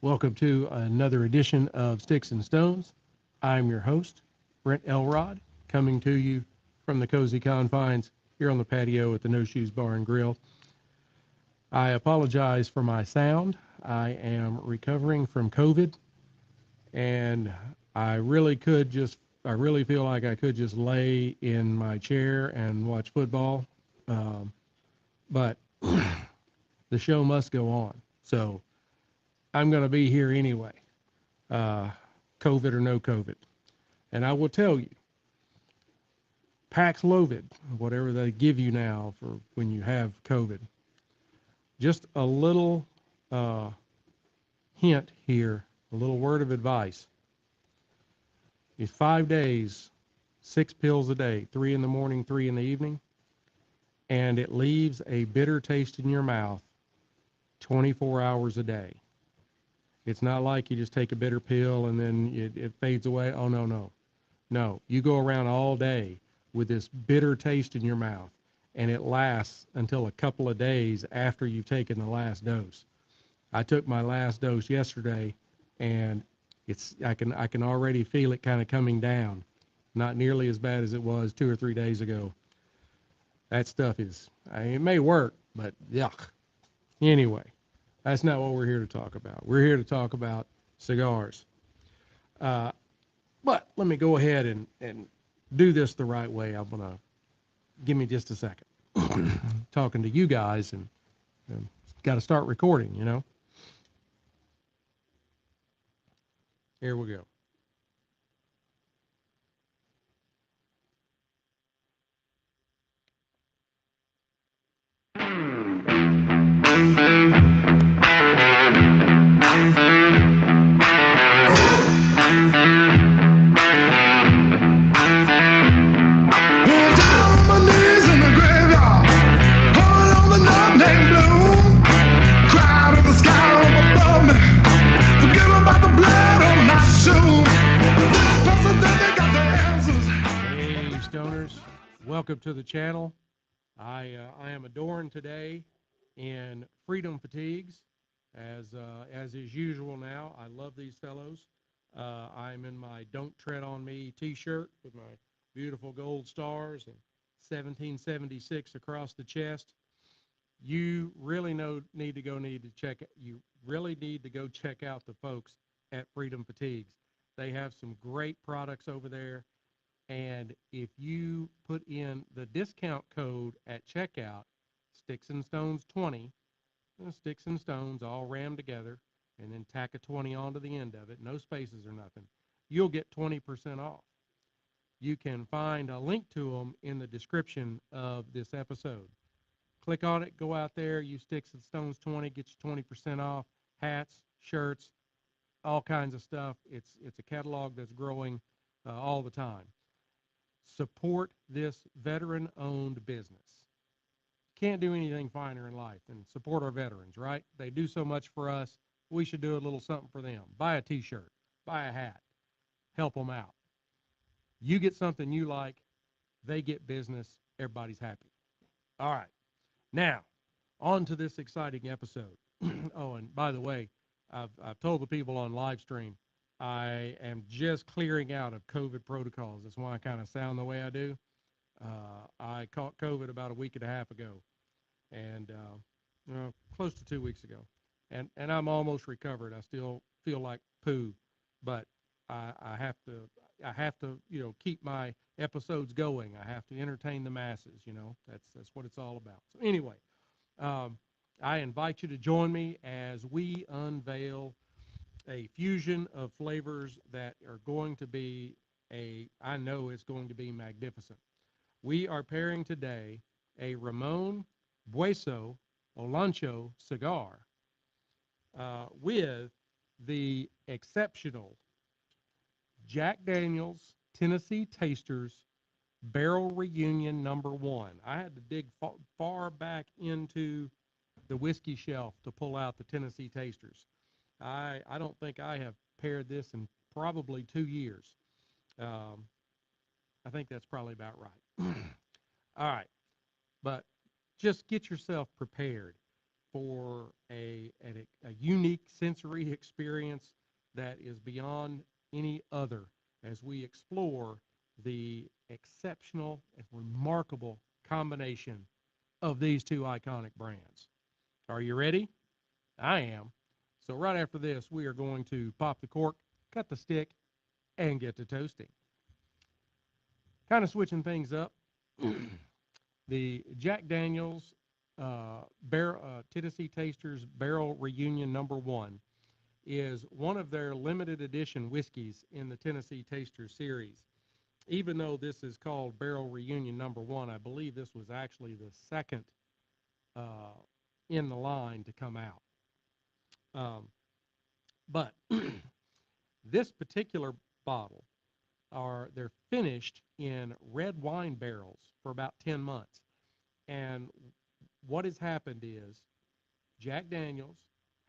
Welcome to another edition of Sticks and Stones. I'm your host, Brent Elrod, coming to you from the cozy confines here on the patio at the No Shoes Bar and Grill. I apologize for my sound. I am recovering from COVID, and I really feel like I could just lay in my chair and watch football, um, but the show must go on. So I'm going to be here anyway, uh, COVID or no COVID. And I will tell you, Paxlovid, whatever they give you now for when you have COVID, just a little uh, hint here, a little word of advice. Is 5 days, 6 pills a day, 3 in the morning, 3 in the evening, and it leaves a bitter taste in your mouth 24 hours a day. It's not like you just take a bitter pill and then it fades away. Oh, no, no. No, you go around all day with this bitter taste in your mouth, and it lasts until a couple of days after you've taken the last dose. I took my last dose yesterday, and I can already feel it kind of coming down. Not nearly as bad as it was 2 or 3 days ago. That stuff it may work, but yuck. Anyway, that's not what we're here to talk about. We're here to talk about cigars. Uh, But let me go ahead and do this the right way. I'm going to give me just a second. Talking to you guys and got to start recording, you know. Here we go. Hey, stoners, welcome to the channel. I am adorned today in Freedom Fatigues, as is usual now. I love these fellows. I'm in my "Don't Tread on Me" T-shirt with my beautiful gold stars and 1776 across the chest. You really you really need to go check out the folks at Freedom Fatigues. They have some great products over there. And if you put in the discount code at checkout, Sticks and Stones 20, Sticks and Stones all rammed together, and then tack a 20 onto the end of it, no spaces or nothing, you'll get 20% off. You can find a link to them in the description of this episode. Click on it, go out there, use Sticks and Stones 20, get you 20% off, hats, shirts, all kinds of stuff. It's a catalog that's growing all the time. Support this veteran-owned business. Can't do anything finer in life than support our veterans, right? They do so much for us. We should do a little something for them. Buy a T-shirt, buy a hat, help them out. You get something you like, they get business, everybody's happy. All right, now on to this exciting episode. Oh, and by the way, I've told the people on live stream, I am just clearing out of COVID protocols. That's why I kind of sound the way I do. I caught COVID about a week and a half ago, and close to 2 weeks ago, and I'm almost recovered. I still feel like poo, but I have to keep my episodes going. I have to entertain the masses. That's what it's all about. So anyway, um, I invite you to join me as we unveil a fusion of flavors that are going to be I know it's going to be magnificent. We are pairing today a Ramon Bueso Olancho cigar with the exceptional Jack Daniels Tennessee Tasters Barrel Reunion #1. I had to dig far back into the whiskey shelf to pull out the Tennessee Tasters. I don't think I have paired this in probably 2 years. Um, I think that's probably about right. All right, but just get yourself prepared for a unique sensory experience that is beyond any other as we explore the exceptional and remarkable combination of these two iconic brands. Are you ready? I am. So right after this, we are going to pop the cork, cut the stick, and get to toasting. Kind of switching things up. The Jack Daniels Tennessee Tasters Barrel Reunion #1 is one of their limited edition whiskeys in the Tennessee Tasters series. Even though this is called Barrel Reunion #1, I believe this was actually the second uh, in the line to come out. But this particular bottle they're finished in red wine barrels for about 10 months. And what has happened is Jack Daniels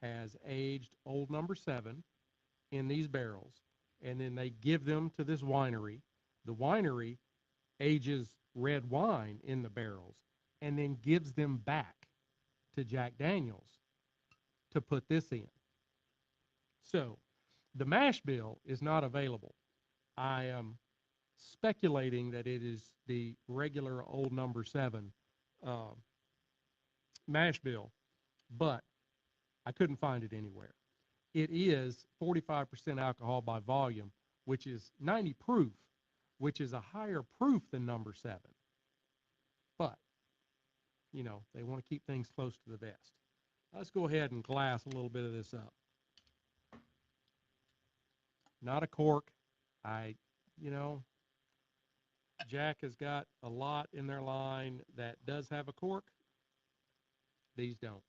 has aged Old #7 in these barrels, and then they give them to this winery. The winery ages red wine in the barrels and then gives them back to Jack Daniels to put this in. So the mash bill is not available. I am speculating that it is the regular Old #7 uh, mash bill, but I couldn't find it anywhere. It is 45% alcohol by volume, which is 90 proof, which is a higher proof than #7. But, they want to keep things close to the vest. Let's go ahead and glass a little bit of this up. Not a cork. You know, Jack has got a lot in their line that does have a cork. These don't.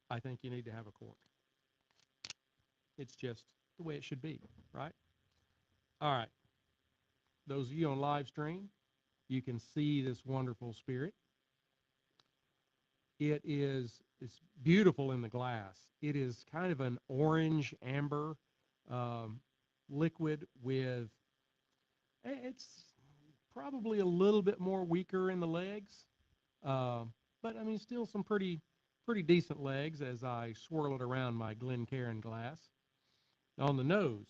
I think you need to have a cork. It's just the way it should be, right? All right. Those of you on live stream, you can see this wonderful spirit. It's beautiful in the glass. It is kind of an orange amber liquid with, it's probably a little bit more weaker in the legs, but I mean still some pretty decent legs as I swirl it around my Glencairn glass. On the nose,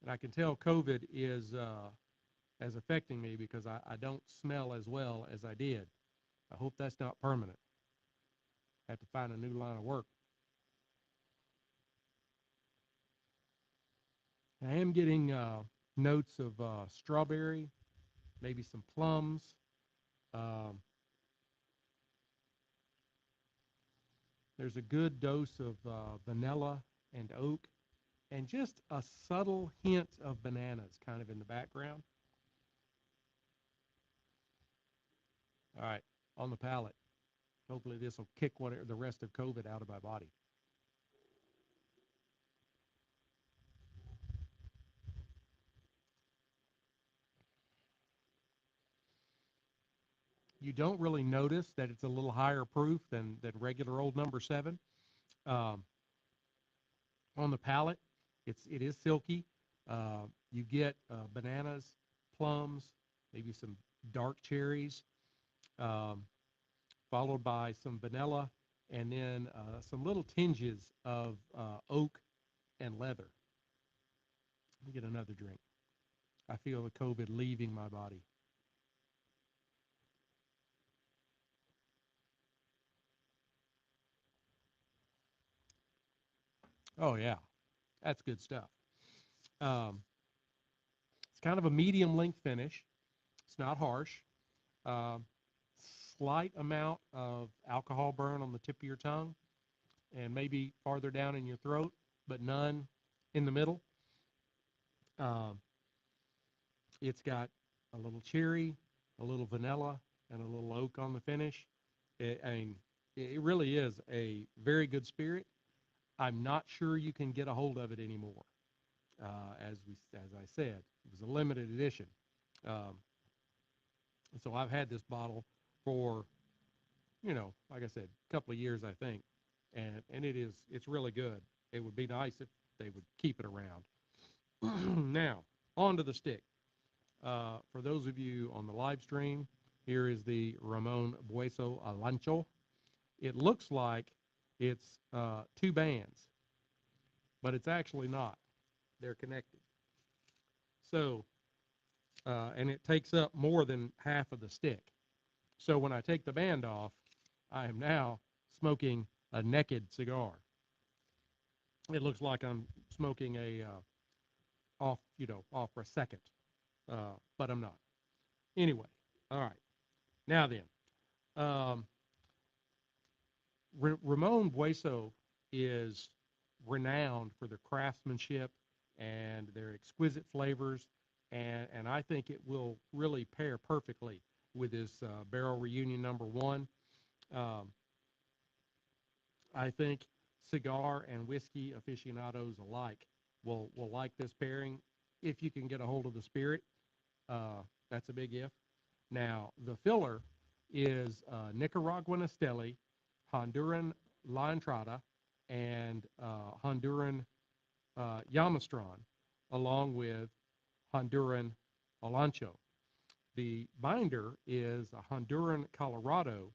and I can tell COVID is as affecting me because I don't smell as well as I did. I hope that's not permanent. I have to find a new line of work. I am getting notes of strawberry, maybe some plums. Um, there's a good dose of vanilla and oak, and just a subtle hint of bananas kind of in the background. All right, on the palate. Hopefully this will kick the rest of COVID out of my body. You don't really notice that it's a little higher proof than regular Old #7. Um, on the palate, it is silky. You get bananas, plums, maybe some dark cherries, um, followed by some vanilla, and then some little tinges of oak and leather. Let me get another drink. I feel the COVID leaving my body. Oh, yeah, that's good stuff. Um, it's kind of a medium length finish. It's not harsh. Um, Slight amount of alcohol burn on the tip of your tongue and maybe farther down in your throat, but none in the middle. Um, it's got a little cherry, a little vanilla, and a little oak on the finish. I mean, it really is a very good spirit. I'm not sure you can get a hold of it anymore. As I said, it was a limited edition. Um, so I've had this bottle for, like I said, a couple of years, I think, and it's really good. It would be nice if they would keep it around. Now, on to the stick. For those of you on the live stream, Here is the Ramon Bueso Alancho. It looks like it's two bands, but it's actually not. They're connected. So, and it takes up more than half of the stick. So when I take the band off, I am now smoking a naked cigar. It looks like I'm smoking a off for a second, but I'm not. Anyway, all right. Now then, um, Ramon Bueso is renowned for their craftsmanship and their exquisite flavors, and I think it will really pair perfectly with this Barrel Reunion #1. Um, I think cigar and whiskey aficionados alike will like this pairing if you can get a hold of the spirit. That's a big if. Now, the filler is Nicaraguan Esteli, Honduran La Entrada, and Honduran Yamastron, along with Honduran Olancho. The binder is a Honduran Colorado,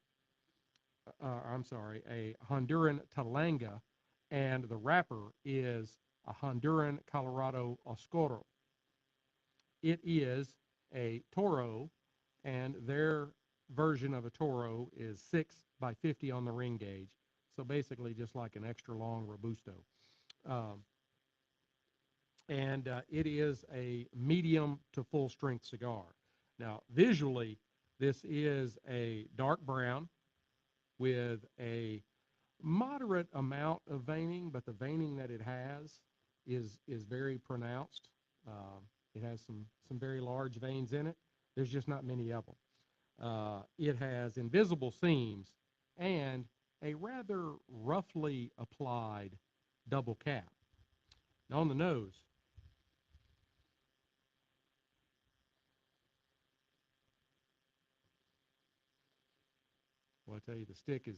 I'm sorry, a Honduran Talanga, and the wrapper is a Honduran Colorado Oscuro. It is a Toro, and their version of a Toro is 6 by 50 on the ring gauge. So basically just like an extra long Robusto. Um, and it is a medium to full strength cigar. Now, visually, this is a dark brown with a moderate amount of veining, but the veining that it has is very pronounced. It has some very large veins in it. There's just not many of them. It has invisible seams and a rather roughly applied double cap. Now on the nose, well, I tell you, the stick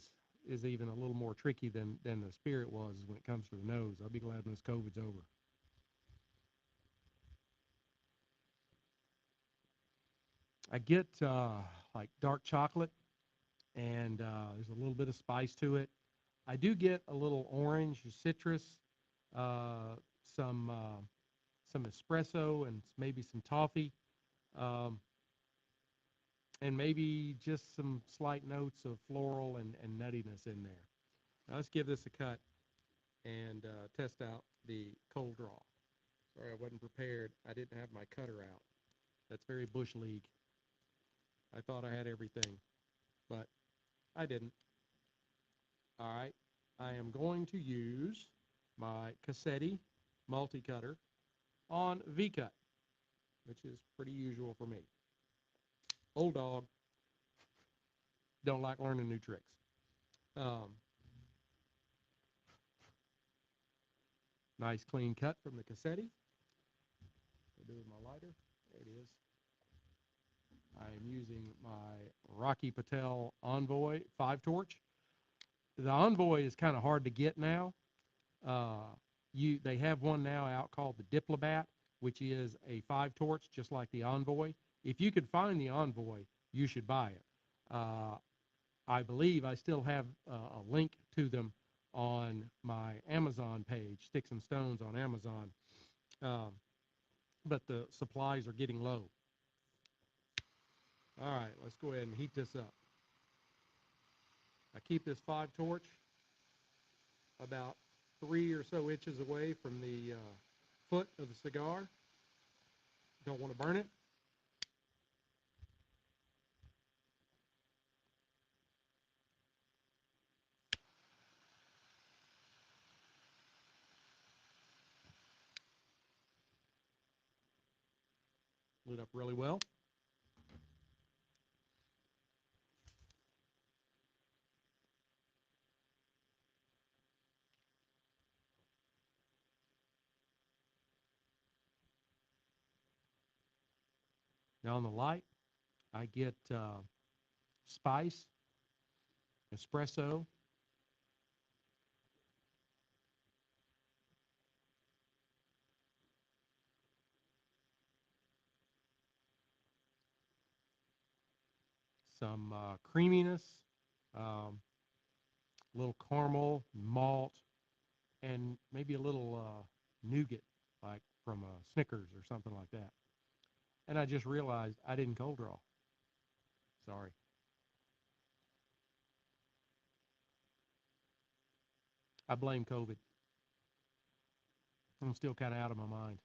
is even a little more tricky than the spirit was when it comes to the nose. I'll be glad when this COVID's over. I get like dark chocolate, and there's a little bit of spice to it. I do get a little orange, citrus, uh, some some espresso, and maybe some toffee, um, and maybe just some slight notes of floral and nuttiness in there. Now let's give this a cut and test out the cold draw. Sorry, I wasn't prepared. I didn't have my cutter out. That's very Bush League. I thought I had everything, but I didn't. All right. I am going to use my Cassetti multi-cutter on V-cut, which is pretty usual for me. Old dog, don't like learning new tricks. Um, nice clean cut from the Cassetti. I'll do with my lighter. There it is. I am using my Rocky Patel Envoy 5-torch. The Envoy is kind of hard to get now. Uh, they have one now out called the Diplomat, which is a 5-torch, just like the Envoy. If you could find the Envoy, you should buy it. I believe I still have a link to them on my Amazon page, Sticks-n-Stonez on Amazon, um, but the supplies are getting low. All right, let's go ahead and heat this up. I keep this 5-torch about 3 or so inches away from the foot of the cigar. Don't want to burn it. Lit up really well. Now on the light, I get spice, espresso, some creaminess, um, a little caramel, malt, and maybe a little nougat, like from Snickers or something like that. And I just realized I didn't cold draw. Sorry. I blame COVID. I'm still kind of out of my mind.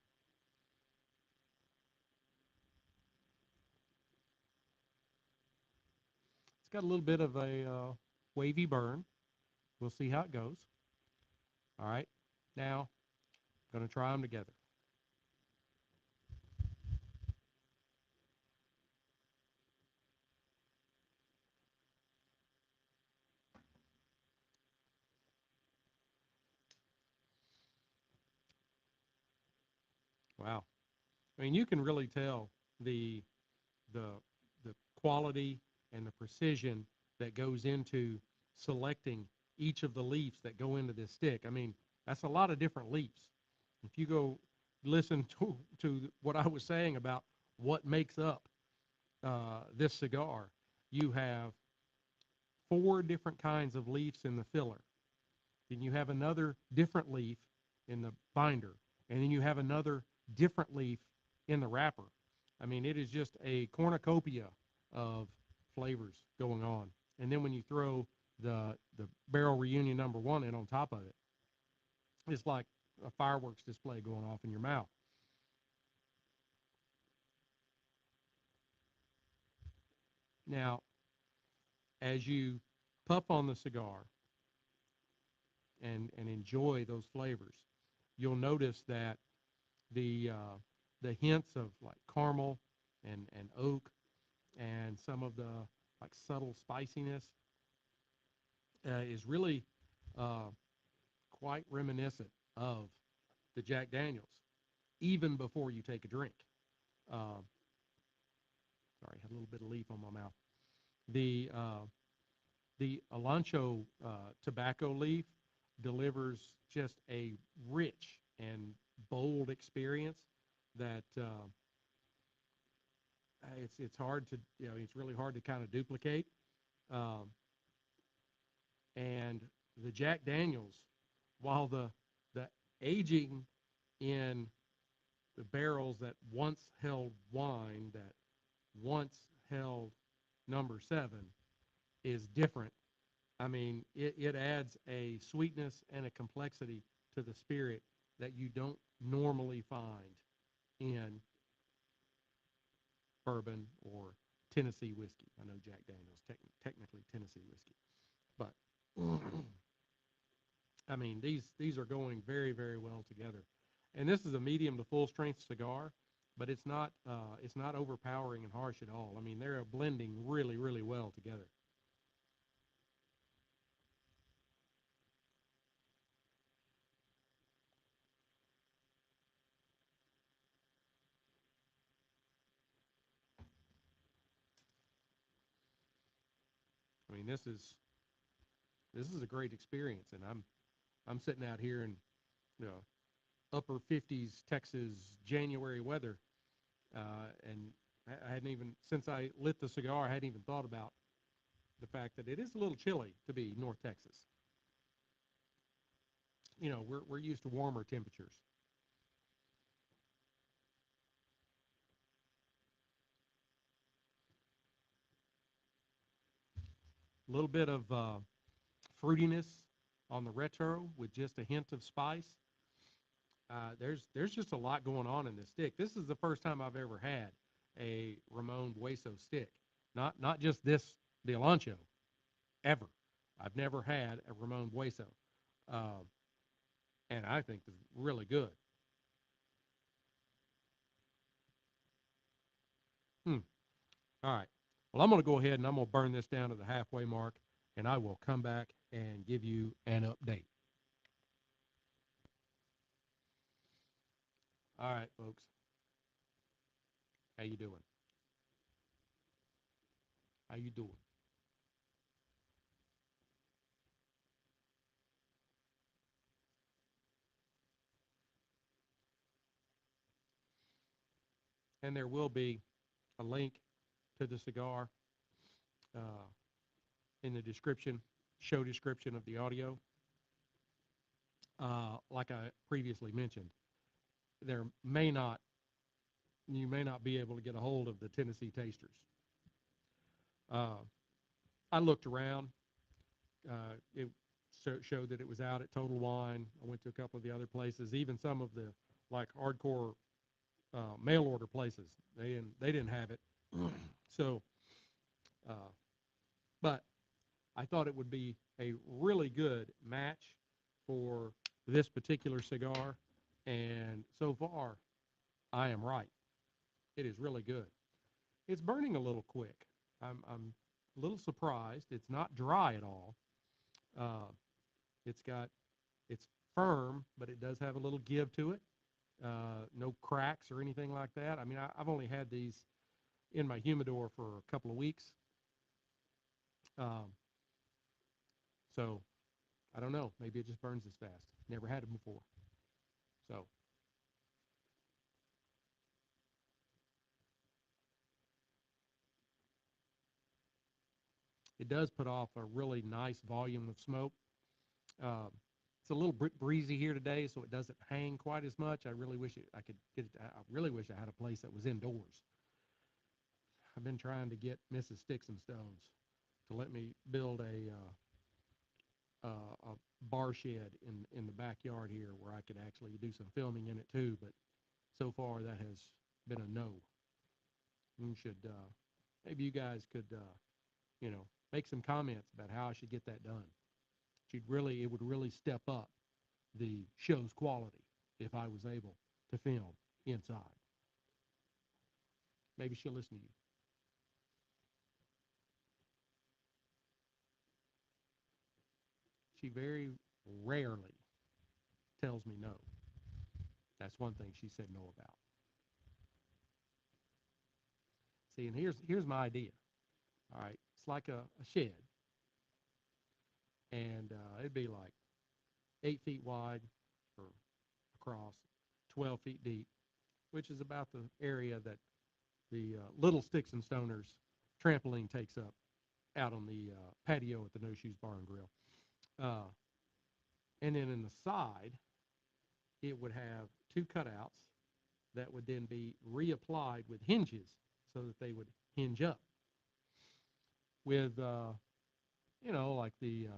It's got a little bit of a wavy burn. We'll see how it goes. All right. Now, I'm going to try them together. Wow. I mean, you can really tell the the the quality and the precision that goes into selecting each of the leaves that go into this stick. I mean, that's a lot of different leaves. If you go listen to what I was saying about what makes up this cigar, you have 4 different kinds of leaves in the filler. Then you have another different leaf in the binder, and then you have another different leaf in the wrapper. I mean, it is just a cornucopia of flavors going on. And then when you throw the Barrel Reunion #1 in on top of it, it's like a fireworks display going off in your mouth. Now, as you puff on the cigar and enjoy those flavors, you'll notice that the hints of like caramel and oak and some of the like subtle spiciness is really uh, quite reminiscent of the Jack Daniels, even before you take a drink. Uh, Sorry, I had a little bit of leaf on my mouth. The Alancho tobacco leaf delivers just a rich and bold experience that it's hard to it's really hard to kind of duplicate. Um, and the Jack Daniels, while the aging in the barrels that once held wine, that once held #7, is different. I mean, it adds a sweetness and a complexity to the spirit that you don't normally find in bourbon or Tennessee whiskey. I know Jack Daniels technically Tennessee whiskey, but I mean these are going very very well together. And this is a medium to full strength cigar, but it's not overpowering and harsh at all. I mean they're blending really really well together. I mean this is a great experience, and I'm sitting out here in you know upper 50s Texas January weather, and I hadn't even since I lit the cigar I hadn't even thought about the fact that it is a little chilly to be North Texas. We're used to warmer temperatures. A little bit of fruitiness on the retro with just a hint of spice. There's just a lot going on in this stick. This is the first time I've ever had a Ramon Bueso stick. Not just this the Alancho ever. I've never had a Ramon Bueso, uh, and I think it's really good. Hmm. All right. Well, I'm going to go ahead and I'm going to burn this down to the halfway mark, and I will come back and give you an update. All right, folks. How you doing? How you doing? And there will be a link to the cigar uh, in the description, show description of the audio. Like I previously mentioned, there may not you may not be able to get a hold of the Tennessee Tasters. Uh, I looked around. It showed that it was out at Total Wine. I went to a couple of the other places, even some of the like hardcore mail order places. They didn't have it. So, uh, but I thought it would be a really good match for this particular cigar, and so far, I am right. It is really good. It's burning a little quick. I'm a little surprised. It's not dry at all. Uh, it's got it's firm, but it does have a little give to it. No cracks or anything like that. I mean, I've only had these in my humidor for a couple of weeks, um, so I don't know. Maybe it just burns this fast. Never had it before, so it does put off a really nice volume of smoke. Um, it's a little breezy here today, so it doesn't hang quite as much. I really wish I could get it. I really wish I had a place that was indoors. I've been trying to get Mrs. Sticks-n-Stones to let me build a bar shed in the backyard here where I could actually do some filming in it too. But so far that has been a no. You should maybe you guys could make some comments about how I should get that done. It would really step up the show's quality if I was able to film inside. Maybe she'll listen to you. She very rarely tells me no. That's one thing she said no about. See, and here's my idea. All right, it's like a shed, and it'd be like 8 feet wide or across, 12 feet deep, which is about the area that the little Sticks-n-Stonez trampoline takes up out on the patio at the No Shoes Bar and Grill. Uh, and then in the side, it would have two cutouts that would then be reapplied with hinges so that they would hinge up with, like the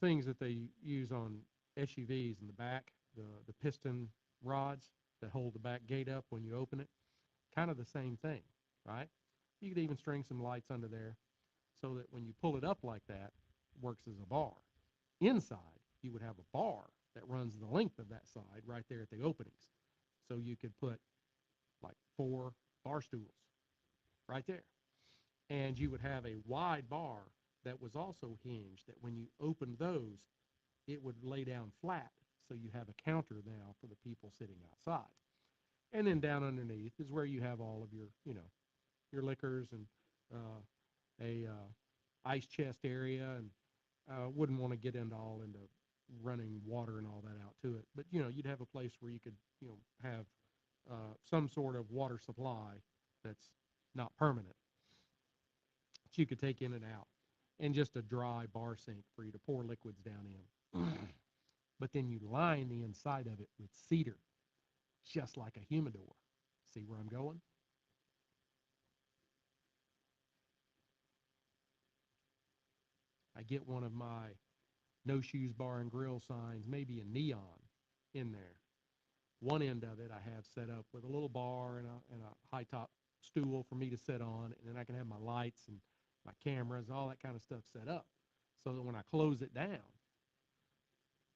things that they use on SUVs in the back, the piston rods that hold the back gate up when you open it. Kind of the same thing, right? You could even string some lights under there so that when you pull it up like that, it works as a bar. Inside, you would have a bar that runs the length of that side right there at the openings. So you could put like 4 bar stools right there. And you would have a wide bar that was also hinged that when you opened those, it would lay down flat. So you have a counter now for the people sitting outside. And then down underneath is where you have all of your liquors and a ice chest area, and wouldn't want to get into running water and all that out to it. But you'd have a place where you could have some sort of water supply that's not permanent that you could take in and out, and just a dry bar sink for you to pour liquids down in. But then you line the inside of it with cedar, just like a humidor. See where I'm going? I get one of my No Shoes Bar and Grill signs, maybe a neon in there. One end of it I have set up with a little bar and a high top stool for me to sit on, and then I can have my lights and my cameras, all that kind of stuff set up, so that when I close it down,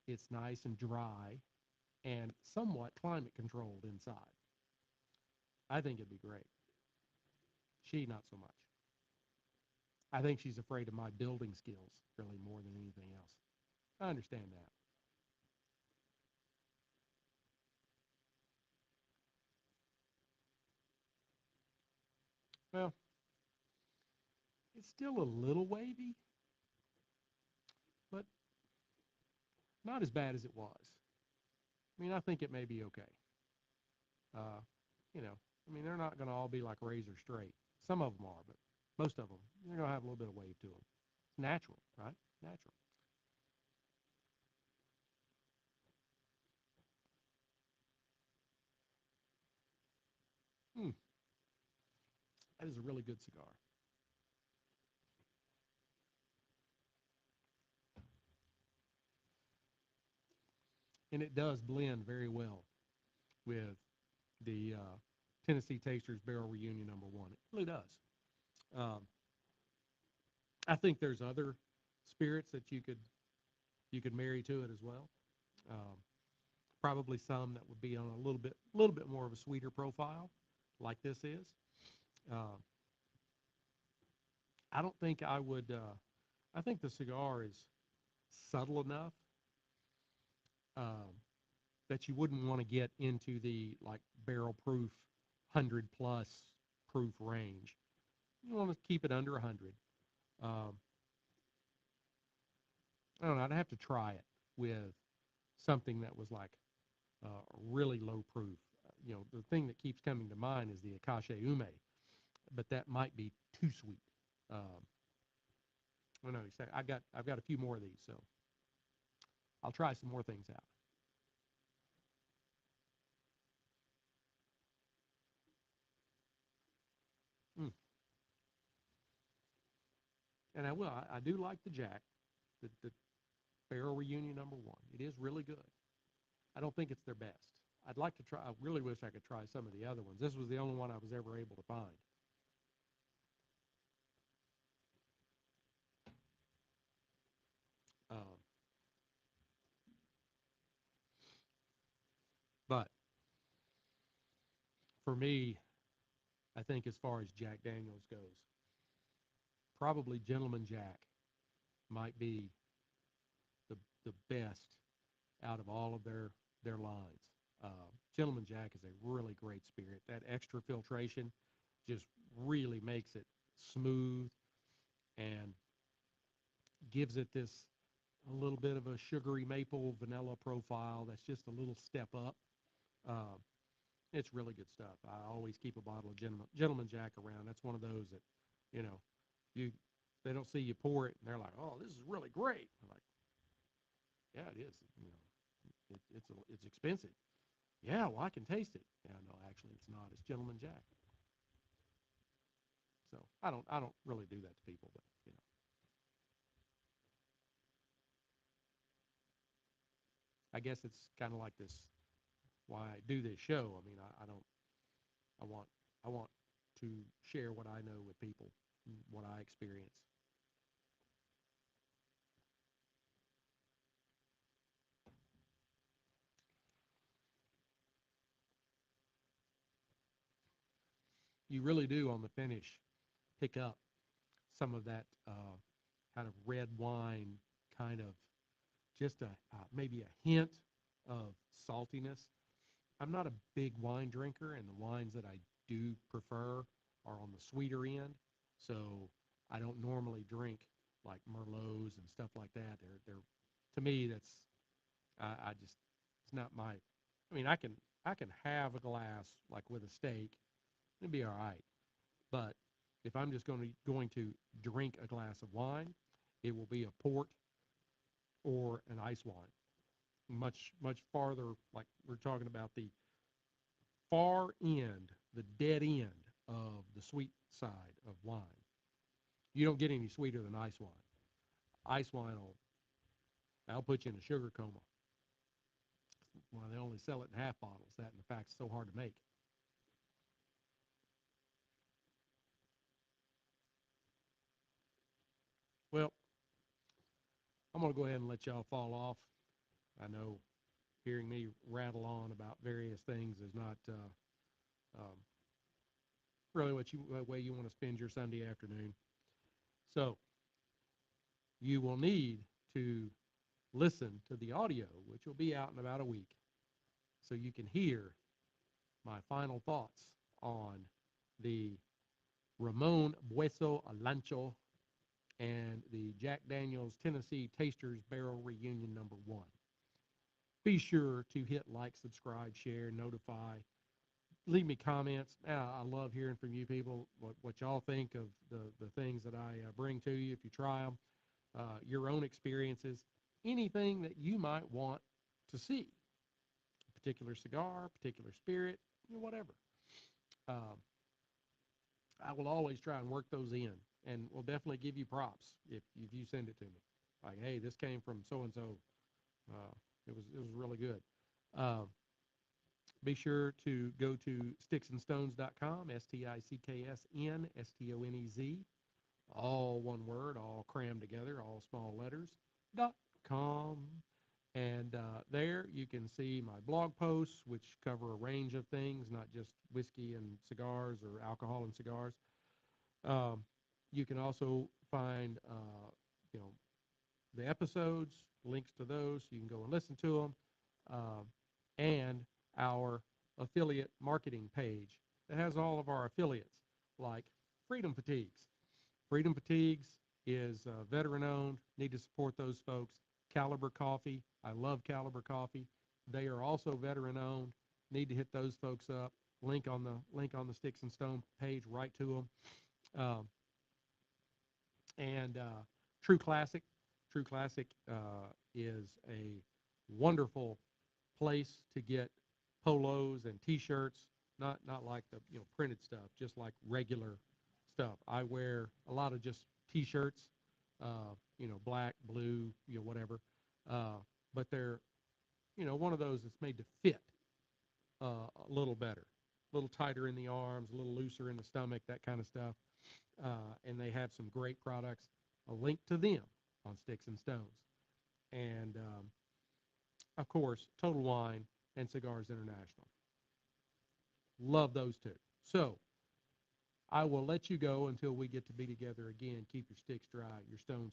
it's nice and dry and somewhat climate controlled inside. I think it'd be great. She, not so much. I think she's afraid of my building skills really more than anything else. I understand that. Well, it's still a little wavy, but not as bad as it was. I mean, I think it may be okay. Uh, you know, I mean, they're not going to all be like razor straight. Some of them are, but most of them, they're going to have a little bit of wave to them. It's natural, right? Natural. Mm, that is a really good cigar. And it does blend very well with the Tennessee Tasters Barrel Reunion number one. It really does. Um, I think there's other spirits that you could marry to it as well. Um, Probably some that would be on a little bit more of a sweeter profile, like this is. Uh, I don't think I would. I think the cigar is subtle enough um, that you wouldn't want to get into the like barrel proof, 100+ proof range. You want to keep it under 100. Um, I don't know. I'd have to try it with something that was like really low proof. The thing that keeps coming to mind is the Akashi Ume, but that might be too sweet. I know. I've got a few more of these, so I'll try some more things out. Mm. And I will. I do like the Jack, the Barrel Reunion number one. It is really good. I don't think it's their best. I'd like to try. I really wish I could try some of the other ones. This was the only one I was ever able to find. Um, but for me, I think as far as Jack Daniels goes, probably Gentleman Jack might be the the best out of all of their lines. Gentleman Jack is a really great spirit. That extra filtration just really makes it smooth and gives it this a little bit of a sugary maple vanilla profile that's just a little step up. Uh, it's really good stuff. I always keep a bottle of Gentleman Jack around. That's one of those that, you know, you they don't see you pour it and they're like, oh, this is really great. I'm like, yeah, it is. It's expensive. Yeah, well, I can taste it. Yeah, no, actually, it's not. It's Gentleman Jack. So I don't really do that to people, but I guess it's kind of like this. Why I do this show. I mean, I don't. I want I want to share what I know with people, what I experience. You really do on the finish pick up some of that kind of red wine, kind of just maybe a hint of saltiness. I'm not a big wine drinker, and the wines that I do prefer are on the sweeter end. So I don't normally drink like Merlots and stuff like that. They're to me that's I just it's not my. I mean I can have a glass like with a steak, it'd be all right. But if I'm just going to drink a glass of wine, it will be a port or an ice wine. Much farther, like we're talking about the far end, the dead end of the sweet side of wine. You don't get any sweeter than ice wine. Ice wine will that'll put you in a sugar coma. Well, they only sell it in half bottles. That, in fact, is so hard to make. Well, I'm going to go ahead and let y'all fall off. I know hearing me rattle on about various things is not um, really what way you want to spend your Sunday afternoon. So you will need to listen to the audio, which will be out in about a week, so you can hear my final thoughts on the Ramon Bueso Alancho and the Jack Daniels Tennessee Tasters Barrel Reunion number one. Be sure to hit like, subscribe, share, notify, leave me comments. I love hearing from you people, what y'all think of the things that I bring to you. If you try them, your own experiences, anything that you might want to see, a particular cigar, particular spirit, whatever. Um, I will always try and work those in, and will definitely give you props if you send it to me. Like, hey, this came from so and so. It was really good. Um, be sure to go to sticksnstones.com, STICKSNSTONEZ, all one word, all crammed together, all small letters, .com. And there you can see my blog posts, which cover a range of things, not just whiskey and cigars or alcohol and cigars. Um, you can also find, you know, the episodes, links to those, so you can go and listen to them, um, and our affiliate marketing page that has all of our affiliates, like Freedom Fatigues. Freedom Fatigues is veteran-owned. Need to support those folks. Caliber Coffee. I love Caliber Coffee. They are also veteran-owned. Need to hit those folks up. Link on the Sticks and Stone page, right to them. And True Classic. True Classic is a wonderful place to get polos and T-shirts, not like the printed stuff, just like regular stuff. I wear a lot of just T-shirts, black, blue, whatever. But they're one of those that's made to fit a little better, a little tighter in the arms, a little looser in the stomach, that kind of stuff. And they have some great products. A link to them on Sticks and Stones. And, of course, Total Wine and Cigars International. Love those two. So I will let you go until we get to be together again. Keep your sticks dry, your stones cold.